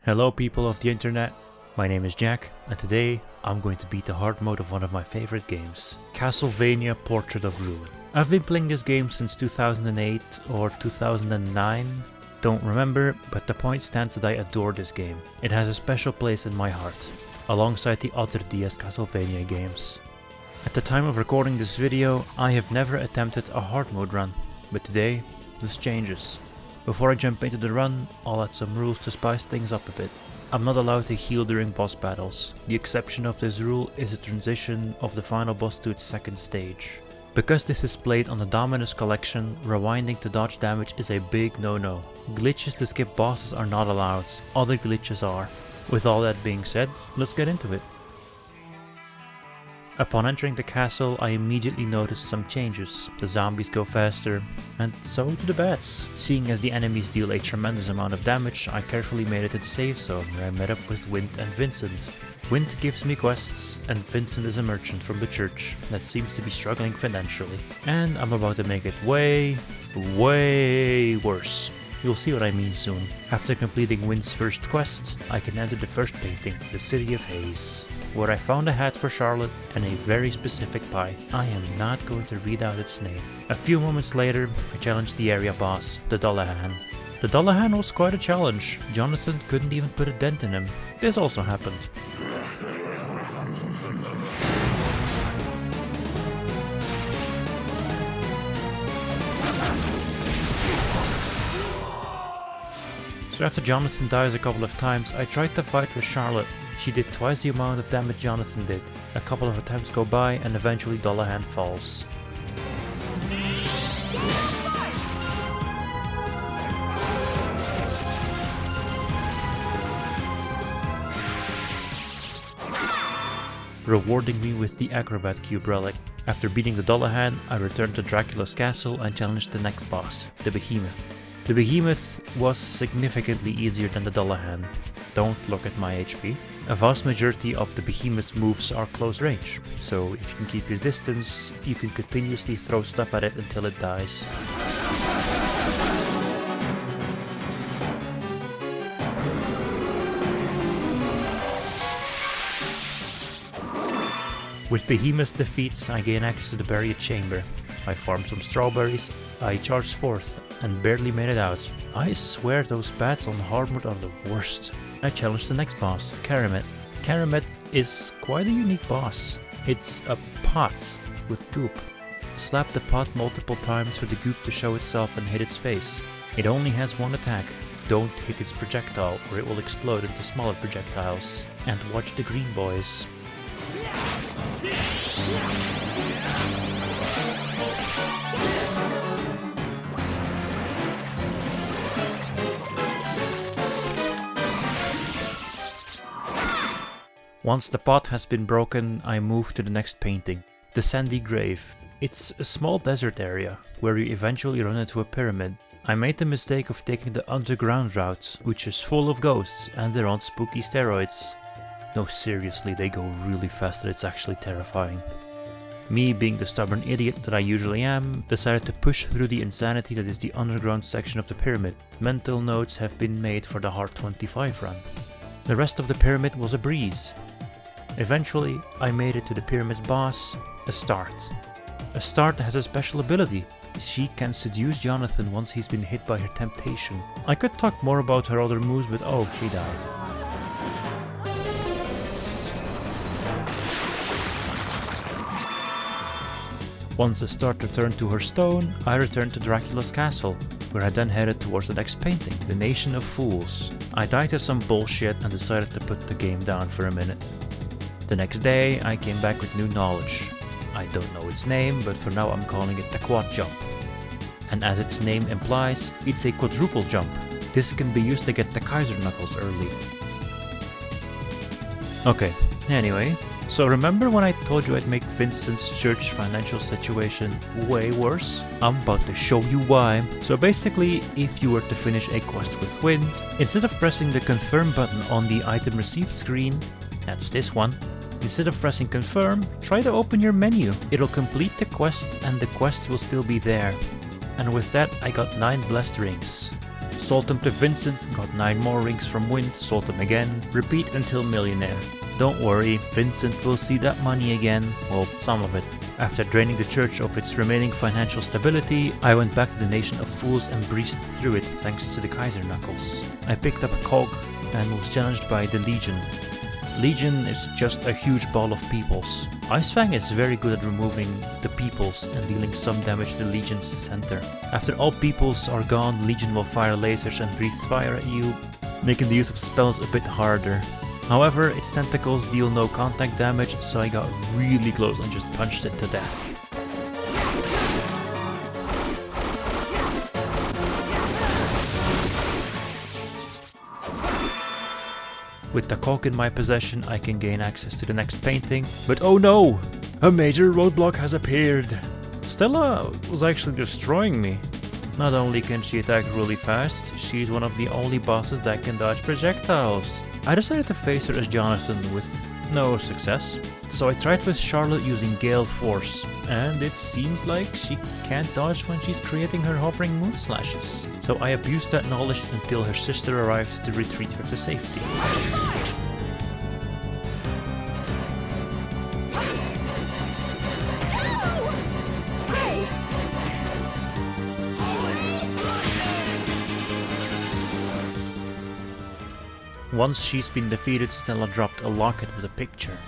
Hello people of the internet, my name is Jack, and today I'm going to beat the hard mode of one of my favorite games, Castlevania Portrait of Ruin. I've been playing this game since 2008 or 2009, don't remember, but the point stands that I adore this game. It has a special place in my heart, alongside the other DS Castlevania games. At the time of recording this video, I have never attempted a hard mode run, but today this changes. Before I jump into the run, I'll add some rules to spice things up a bit. I'm not allowed to heal during boss battles. The exception of this rule is the transition of the final boss to its second stage. Because this is played on the Dominus collection, rewinding to dodge damage is a big no-no. Glitches to skip bosses are not allowed, other glitches are. With all that being said, let's get into it. Upon entering the castle, I immediately noticed some changes. The zombies go faster, and so do the bats. Seeing as the enemies deal a tremendous amount of damage, I carefully made it to the save zone where I met up with Wint and Vincent. Wint gives me quests, and Vincent is a merchant from the church that seems to be struggling financially. And I'm about to make it way worse. You'll see what I mean soon. After completing Wint's first quest, I can enter the first painting, the city of Haze, where I found a hat for Charlotte and a very specific pie. I am not going to read out its name. A few moments later, I challenged the area boss, the Dullahan. The Dullahan was quite a challenge. Jonathan couldn't even put a dent in him. This also happened. So after Jonathan dies a couple of times, I tried to fight with Charlotte. She did twice the amount of damage Jonathan did. A couple of attempts go by and eventually Dullahan falls. Rewarding me with the Acrobat Cube relic. After beating the Dullahan, I returned to Dracula's castle and challenged the next boss, the Behemoth. The Behemoth was significantly easier than the Dullahan. Don't look at my HP. A vast majority of the Behemoth's moves are close range, so if you can keep your distance, you can continuously throw stuff at it until it dies. With Behemoth's defeats, I gain access to the buried chamber. I farmed some strawberries, I charged forth, and barely made it out. I swear those bats on hard mode are the worst. I challenged the next boss, Karamet. Karamet is quite a unique boss. It's a pot with goop. Slap the pot multiple times for the goop to show itself and hit its face. It only has one attack. Don't hit its projectile or it will explode into smaller projectiles. And watch the green boys. Once the pot has been broken, I move to the next painting, the Sandy Grave. It's a small desert area, where you eventually run into a pyramid. I made the mistake of taking the underground route, which is full of ghosts and they're on spooky steroids. No, seriously, they go really fast and it's actually terrifying. Me, being the stubborn idiot that I usually am, decided to push through the insanity that is the underground section of the pyramid. Mental notes have been made for the Hard 25 run. The rest of the pyramid was a breeze. Eventually, I made it to the pyramid's boss, Astarte. Astarte has a special ability. She can seduce Jonathan once he's been hit by her temptation. I could talk more about her other moves, but oh, she died. Once Astarte returned to her stone, I returned to Dracula's castle, where I then headed towards the next painting, the Nation of Fools. I died to some bullshit and decided to put the game down for a minute. The next day, I came back with new knowledge. I don't know its name, but for now I'm calling it the Quad Jump. And as its name implies, it's a quadruple jump. This can be used to get the Kaiser Knuckles early. Okay, anyway, so remember when I told you I'd make Vincent's church financial situation way worse? I'm about to show you why. So basically, if you were to finish a quest with Wint, instead of pressing the confirm button on the item received screen, that's this one, instead of pressing confirm, try to open your menu. It'll complete the quest and the quest will still be there. And with that I got 9 blessed rings. Sold them to Vincent, got 9 more rings from Wind, sold them again, repeat until millionaire. Don't worry, Vincent will see that money again, well, some of it. After draining the church of its remaining financial stability, I went back to the Nation of Fools and breezed through it thanks to the Kaiser Knuckles. I picked up a cog and was challenged by the Legion. Legion is just a huge ball of peoples. Icefang is very good at removing the peoples and dealing some damage to Legion's center. After all peoples are gone, Legion will fire lasers and breathe fire at you, making the use of spells a bit harder. However, its tentacles deal no contact damage, so I got really close and just punched it to death. With the cog in my possession, I can gain access to the next painting, but oh no! A major roadblock has appeared! Stella was actually destroying me. Not only can she attack really fast, she's one of the only bosses that can dodge projectiles. I decided to face her as Jonathan with no success, so I tried with Charlotte using Gale Force, and it seems like she can't dodge when she's creating her hovering moon slashes. So I abused that knowledge until her sister arrived to retreat her to safety. Once she's been defeated, Stella dropped a locket with a picture.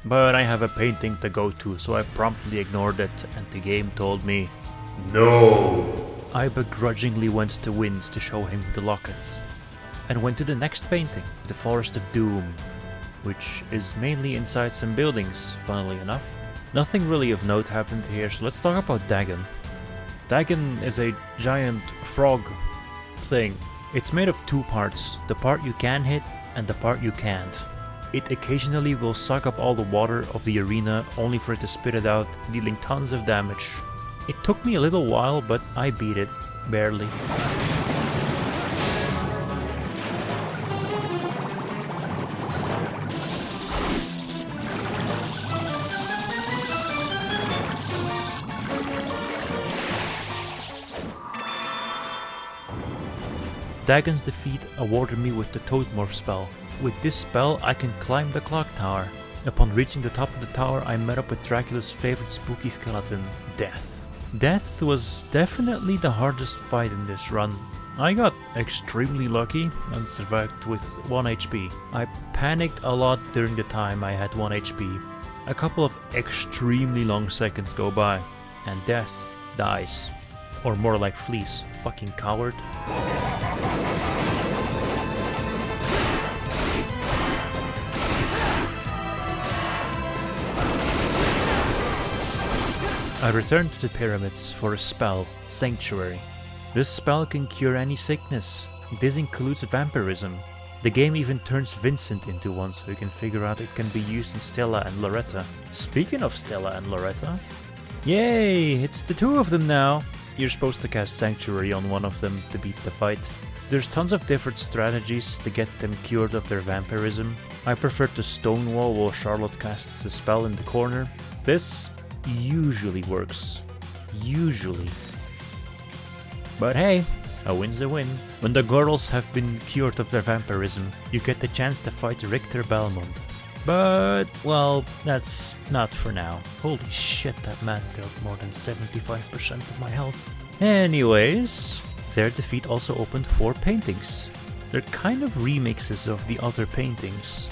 But I have a painting to go to, so I promptly ignored it, and the game told me, no! I begrudgingly went to Wind to show him the lockets, and went to the next painting, the Forest of Doom, which is mainly inside some buildings, funnily enough. Nothing really of note happened here, so let's talk about Dagon. Dagon is a giant frog thing. It's made of 2 parts, the part you can hit and the part you can't. It occasionally will suck up all the water of the arena only for it to spit it out, dealing tons of damage. It took me a little while, but I beat it, barely. Dagon's defeat awarded me with the Totemorph spell. With this spell, I can climb the clock tower. Upon reaching the top of the tower, I met up with Dracula's favorite spooky skeleton, Death. Death was definitely the hardest fight in this run. I got extremely lucky and survived with 1 HP. I panicked a lot during the time I had 1 HP. A couple of extremely long seconds go by, and Death dies. Or more like fleas, fucking coward. I returned to the pyramids for a spell, Sanctuary. This spell can cure any sickness. This includes vampirism. The game even turns Vincent into one, so you can figure out it can be used in Stella and Loretta. Speaking of Stella and Loretta, yay, it's the 2 of them now. You're supposed to cast Sanctuary on one of them to beat the fight. There's tons of different strategies to get them cured of their vampirism. I prefer to Stonewall while Charlotte casts a spell in the corner. This usually works. Usually. But hey, a win's a win. When the girls have been cured of their vampirism, you get the chance to fight Richter Belmont. But, well, that's not for now. Holy shit, that man killed more than 75% of my health. Anyways, their defeat also opened 4 paintings. They're kind of remixes of the other paintings.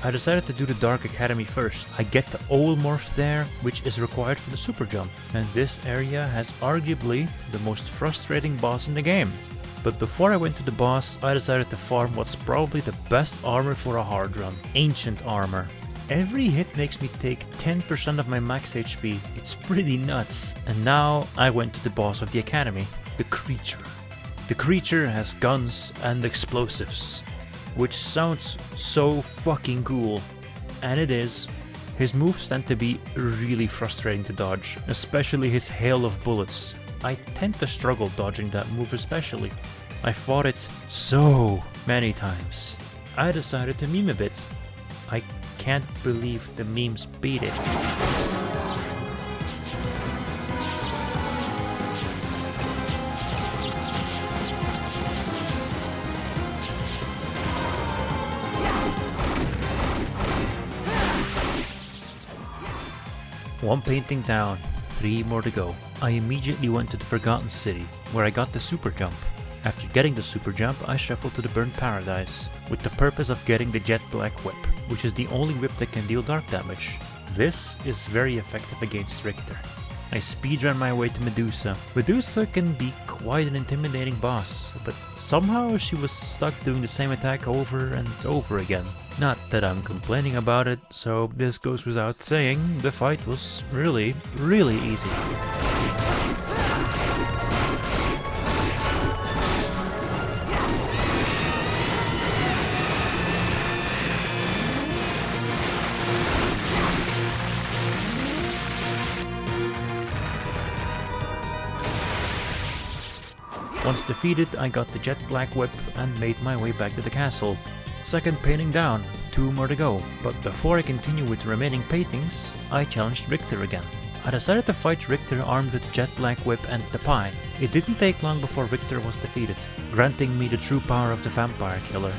I decided to do the Dark Academy first. I get the Oilmorph there, which is required for the super jump. And this area has arguably the most frustrating boss in the game. But before I went to the boss, I decided to farm what's probably the best armor for a hard run, Ancient Armor. Every hit makes me take 10% of my max HP, it's pretty nuts. And now I went to the boss of the Academy, the Creature. The Creature has guns and explosives, which sounds so fucking cool, and it is. His moves tend to be really frustrating to dodge, especially his hail of bullets. I tend to struggle dodging that move especially. I fought it so many times. I decided to meme a bit. I can't believe the memes beat it. 1 painting down, 3 more to go. I immediately went to the Forgotten City, where I got the super jump. After getting the super jump, I shuffled to the Burnt Paradise, with the purpose of getting the Jet Black Whip, which is the only whip that can deal dark damage. This is very effective against Richter. I speedrun my way to Medusa. Medusa can be quite an intimidating boss, but somehow she was stuck doing the same attack over and over again. Not that I'm complaining about it, so this goes without saying, the fight was really easy. Once defeated, I got the Jet Black Whip and made my way back to the castle. Second painting down, 2 more to go, but before I continue with the remaining paintings, I challenged Richter again. I decided to fight Richter armed with the Jet Black Whip and the Pie. It didn't take long before Richter was defeated, granting me the true power of the Vampire Killer.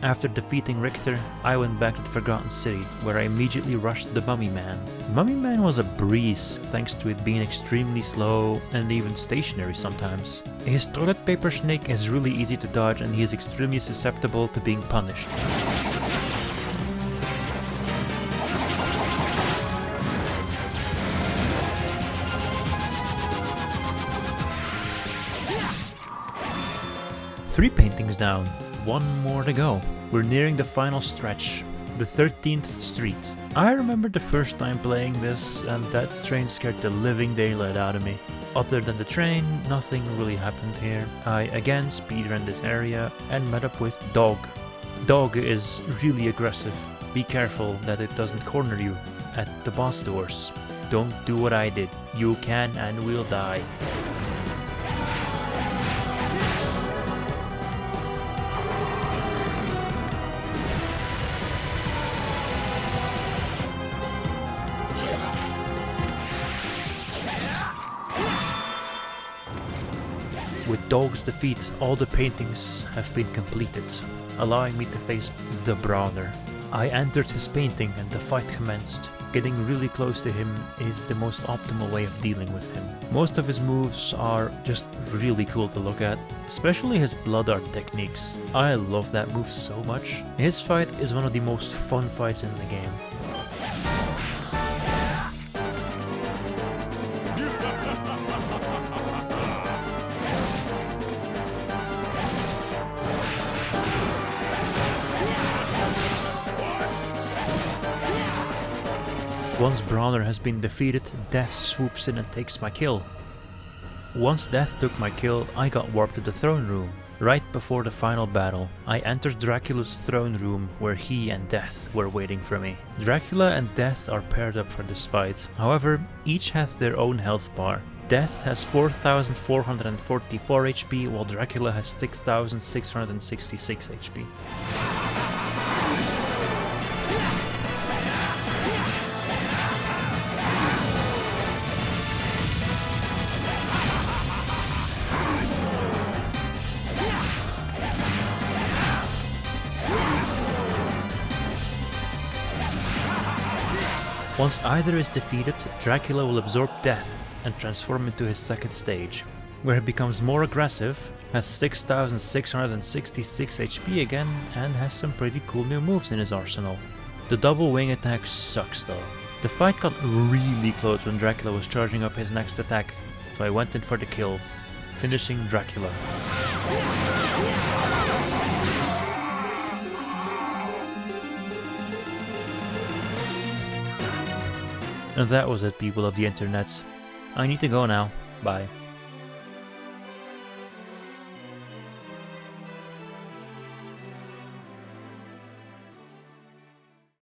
After defeating Richter, I went back to the Forgotten City, where I immediately rushed the Mummy Man. Mummy Man was a breeze, thanks to it being extremely slow and even stationary sometimes. His toilet paper snake is really easy to dodge and he is extremely susceptible to being punished. Three paintings down. 1 more to go. We're nearing the final stretch, the 13th Street. I remember the first time playing this and that train scared the living daylight out of me. Other than the train, nothing really happened here. I again speedran this area and met up with Dog. Dog is really aggressive. Be careful that it doesn't corner you at the boss doors. Don't do what I did. You can and will die. With Dog's defeat, all the paintings have been completed, allowing me to face the Brawler. I entered his painting and the fight commenced. Getting really close to him is the most optimal way of dealing with him. Most of his moves are just really cool to look at, especially his blood art techniques. I love that move so much. His fight is one of the most fun fights in the game. Once Brawler has been defeated, Death swoops in and takes my kill. Once Death took my kill, I got warped to the throne room. Right before the final battle, I entered Dracula's throne room where he and Death were waiting for me. Dracula and Death are paired up for this fight, however, each has their own health bar. Death has 4,444 HP while Dracula has 6,666 HP. Once either is defeated, Dracula will absorb Death and transform into his second stage, where he becomes more aggressive, has 6,666 HP again, and has some pretty cool new moves in his arsenal. The double wing attack sucks though. The fight got really close when Dracula was charging up his next attack, so I went in for the kill, finishing Dracula. And that was it, people of the internet. I need to go now. Bye.